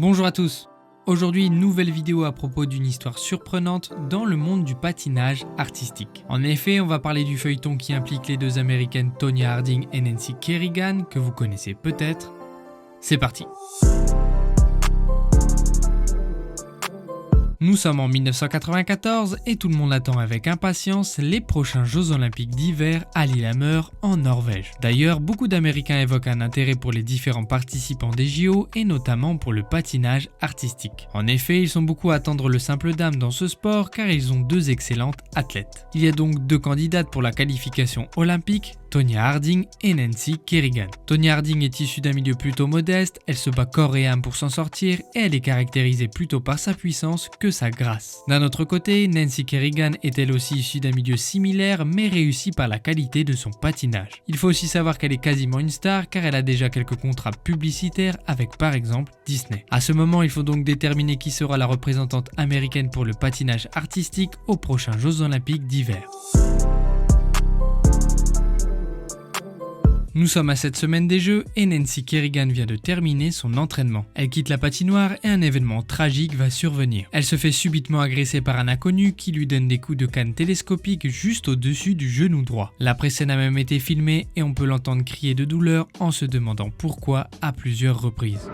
Bonjour à tous. Aujourd'hui, une nouvelle vidéo à propos d'une histoire surprenante dans le monde du patinage artistique. En effet, on va parler du feuilleton qui implique les deux américaines Tonya Harding et Nancy Kerrigan, que vous connaissez peut-être. C'est parti. Nous sommes en 1994 et tout le monde attend avec impatience les prochains Jeux Olympiques d'hiver à Lillehammer en Norvège. D'ailleurs, beaucoup d'Américains évoquent un intérêt pour les différents participants des JO et notamment pour le patinage artistique. En effet, ils sont beaucoup à attendre le simple dame dans ce sport car ils ont deux excellentes athlètes. Il y a donc deux candidates pour la qualification olympique, Tonya Harding et Nancy Kerrigan. Tonya Harding est issue d'un milieu plutôt modeste, elle se bat corps et âme pour s'en sortir et elle est caractérisée plutôt par sa puissance que sa grâce. D'un autre côté, Nancy Kerrigan est elle aussi issue d'un milieu similaire mais réussie par la qualité de son patinage. Il faut aussi savoir qu'elle est quasiment une star car elle a déjà quelques contrats publicitaires avec par exemple Disney. À ce moment, il faut donc déterminer qui sera la représentante américaine pour le patinage artistique aux prochains Jeux Olympiques d'hiver. Nous sommes à cette semaine des Jeux et Nancy Kerrigan vient de terminer son entraînement. Elle quitte la patinoire et un événement tragique va survenir. Elle se fait subitement agresser par un inconnu qui lui donne des coups de canne télescopiques juste au-dessus du genou droit. La scène a même été filmée et on peut l'entendre crier de douleur en se demandant pourquoi à plusieurs reprises.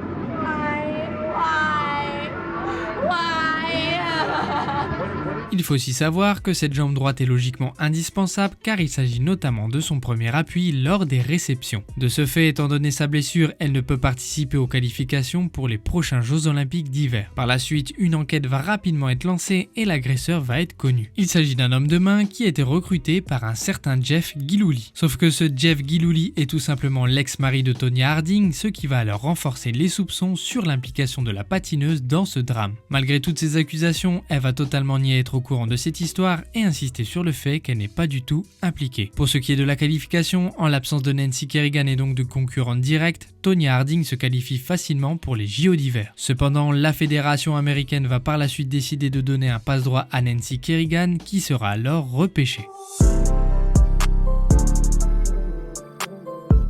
Il faut aussi savoir que cette jambe droite est logiquement indispensable car il s'agit notamment de son premier appui lors des réceptions. De ce fait, étant donné sa blessure, elle ne peut participer aux qualifications pour les prochains Jeux Olympiques d'hiver. Par la suite, une enquête va rapidement être lancée et l'agresseur va être connu. Il s'agit d'un homme de main qui a été recruté par un certain Jeff Gillooly. Sauf que ce Jeff Gillooly est tout simplement l'ex-mari de Tonya Harding, ce qui va alors renforcer les soupçons sur l'implication de la patineuse dans ce drame. Malgré toutes ces accusations, elle va totalement nier être au courant de cette histoire et insister sur le fait qu'elle n'est pas du tout impliquée. Pour ce qui est de la qualification, en l'absence de Nancy Kerrigan et donc de concurrente directe, Tonya Harding se qualifie facilement pour les JO d'hiver. Cependant, la fédération américaine va par la suite décider de donner un passe-droit à Nancy Kerrigan qui sera alors repêchée.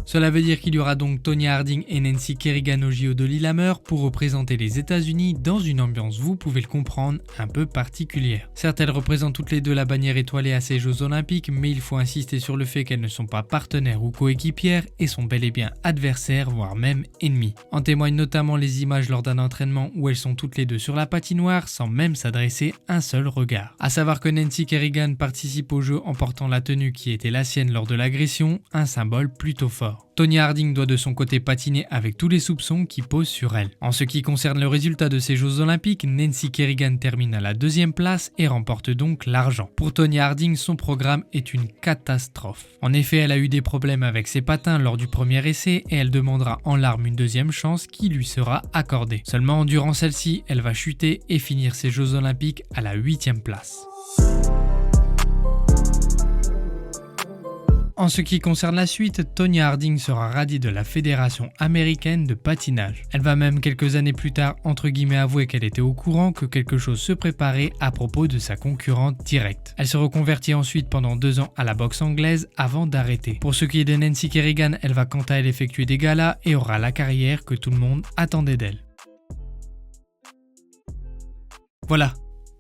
Cela veut dire qu'il y aura donc Tonya Harding et Nancy Kerrigan au JO de Lillehammer pour représenter les États-Unis dans une ambiance, vous pouvez le comprendre, un peu particulière. Certes, elles représentent toutes les deux la bannière étoilée à ces Jeux Olympiques, mais il faut insister sur le fait qu'elles ne sont pas partenaires ou coéquipières et sont bel et bien adversaires, voire même ennemies. En témoignent notamment les images lors d'un entraînement où elles sont toutes les deux sur la patinoire sans même s'adresser un seul regard. A savoir que Nancy Kerrigan participe au jeu en portant la tenue qui était la sienne lors de l'agression, un symbole plutôt fort. Tonya Harding doit de son côté patiner avec tous les soupçons qui posent sur elle. En ce qui concerne le résultat de ces Jeux Olympiques, Nancy Kerrigan termine à la deuxième place et remporte donc l'argent. Pour Tonya Harding, son programme est une catastrophe. En effet, elle a eu des problèmes avec ses patins lors du premier essai et elle demandera en larmes une deuxième chance qui lui sera accordée. Seulement, durant celle-ci, elle va chuter et finir ses Jeux Olympiques à la 8e place. En ce qui concerne la suite, Tonya Harding sera radiée de la fédération américaine de patinage. Elle va même quelques années plus tard entre guillemets avouer qu'elle était au courant que quelque chose se préparait à propos de sa concurrente directe. Elle se reconvertit ensuite pendant 2 ans à la boxe anglaise avant d'arrêter. Pour ce qui est de Nancy Kerrigan, elle va quant à elle effectuer des galas et aura la carrière que tout le monde attendait d'elle. Voilà.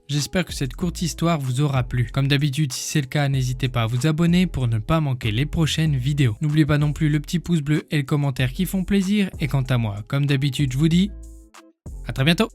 J'espère que cette courte histoire vous aura plu. Comme d'habitude, si c'est le cas, n'hésitez pas à vous abonner pour ne pas manquer les prochaines vidéos. N'oubliez pas non plus le petit pouce bleu et le commentaire qui font plaisir. Et quant à moi, comme d'habitude, je vous dis à très bientôt.